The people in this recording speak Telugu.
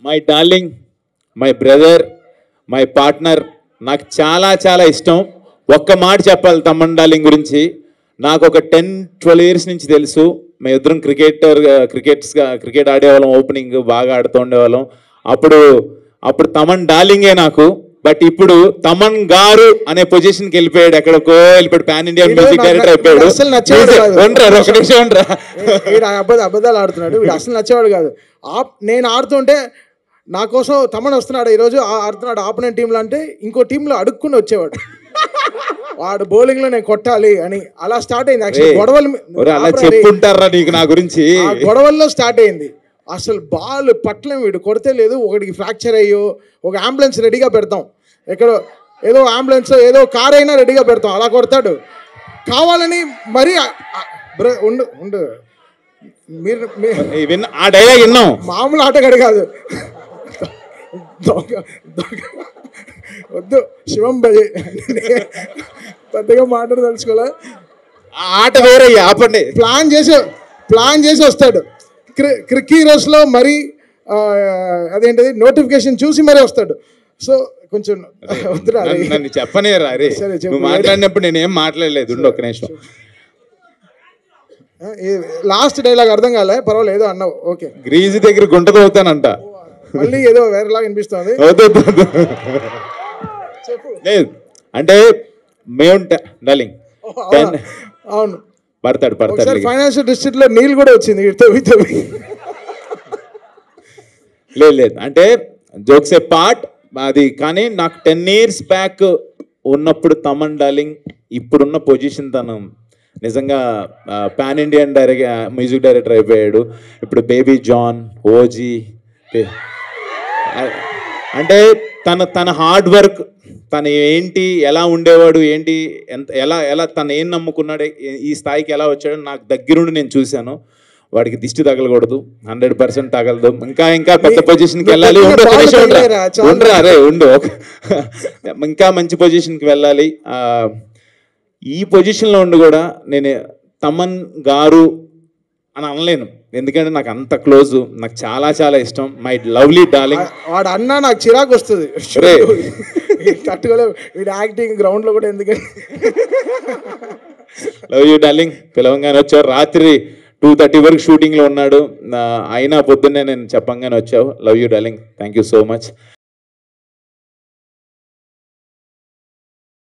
My darling, my brother, my partner, నాకు చాలా చాలా ఇష్టం. ఒక్క మాట చెప్పాలి తమన్ డార్లింగ్ గురించి. నాకు ఒక 10-12 ఇయర్స్ నుంచి తెలుసు. మేము ఇద్దరం క్రికెట్ ఆడేవాళ్ళం, ఓపెనింగ్ బాగా ఆడుతూ ఉండేవాళ్ళం. అప్పుడు తమన్ డార్లింగే నాకు. బట్ ఇప్పుడు తమన్ గారు అనే పొజిషన్కి వెళ్ళిపోయాడు, ఎక్కడికో వెళ్ళిపోయాడు, పాన్ ఇండియా మ్యూజిక్ డైరెక్టర్ అయిపోయాడు. అబద్ధాలు ఆడుతున్నాడు వీడు, అసలు నచ్చేవాడు కాదు. నేను ఆడుతుంటే నా కోసం తమన్ వస్తున్నాడు, ఈరోజు ఆడుతున్నాడు ఆపోనెంట్ టీంలో అంటే ఇంకో టీంలో అడుక్కుని వచ్చేవాడు. వాడు బౌలింగ్లో నేను కొట్టాలి అని అలా స్టార్ట్ అయింది. యాక్చువల్లీ గొడవల్లో స్టార్ట్ అయింది. అసలు బాల్ పట్లం వీడు కొడితే లేదు, ఒకటికి ఫ్రాక్చర్ అయ్యో, ఒక అంబులెన్స్ రెడీగా పెడతాం, ఎక్కడో ఏదో అంబులెన్స్ ఏదో కార్ అయినా రెడీగా పెడతాం, అలా కొడతాడు కావాలని. మరి ఉండు మీరు మామూలు ఆటగాడు కాదు, వద్దు శివం భయ్ పెద్దగా మాట్లాడదలుచుకోలే. ఆట వేరే ఆపండి. ప్లాన్ చేసి వస్తాడు క్రిక్ హీరోస్లో, మరి అదేంటిది నోటిఫికేషన్ చూసి మరీ వస్తాడు. సో కొంచెం వద్దురా నన్ను చెప్పనేరా. అరే నువ్వు మాట్లాడినప్పుడు నేనేం మాట్లాడలేదు, ఉండు ఒక్క నిమిషం. లాస్ట్ డైలాగ్ అర్థం కాలే, పర్వాలేదు అన్నావు, ఓకే. గ్రీజు దగ్గర గుంట తవ్వుతానంట, మళ్ళీ ఏదో వేరేలాగా అనిపిస్తుంది. లేదు అంటే మేము డార్లింగ్ అవును పడతాడు ఫైనాన్షియల్ డిస్ట్రిక్ట్ లో నీళ్ళు కూడా వచ్చింది. లేదు అంటే జోక్స్ ఏ పార్ట్ అది. కానీ నాకు 10 years బ్యాక్ ఉన్నప్పుడు తమన్ డార్లింగ్, ఇప్పుడున్న పొజిషన్ తను నిజంగా పాన్ ఇండియన్ మ్యూజిక్ డైరెక్టర్ అయిపోయాడు. ఇప్పుడు బేబీ జాన్, ఓజీ, అంటే తన హార్డ్ వర్క్, తను ఏంటి, ఎలా ఉండేవాడు, ఏంటి, ఎలా తను ఏం నమ్ముకున్నాడు, ఈ స్థాయికి ఎలా వచ్చాడో నాకు దగ్గరుండి నేను చూశాను. వాడికి దిష్టి తగలకూడదు, 100% తగలదు. ఇంకా పెద్ద పొజిషన్కి వెళ్ళాలి. ఉండు ఇంకా మంచి పొజిషన్కి వెళ్ళాలి. ఈ పొజిషన్లో ఉండి కూడా నేను తమన్ గారు అని అనలేను, ఎందుకంటే నాకు అంత క్లోజ్, నాకు చాలా చాలా ఇష్టం. My lovely darling. వాడు అన్నా నాకు చిరాకు వస్తుంది, తట్టుకోలేదు. వీడు యాక్టింగ్ గ్రౌండ్లో కూడా ఎందుకంటే. Love you darling. పిలవంగానే వచ్చావు, రాత్రి 2:30 వరకు షూటింగ్లో ఉన్నాడు, అయినా పొద్దున్నే నేను చెప్పంగానే వచ్చావు. Love you darling, thank you so much.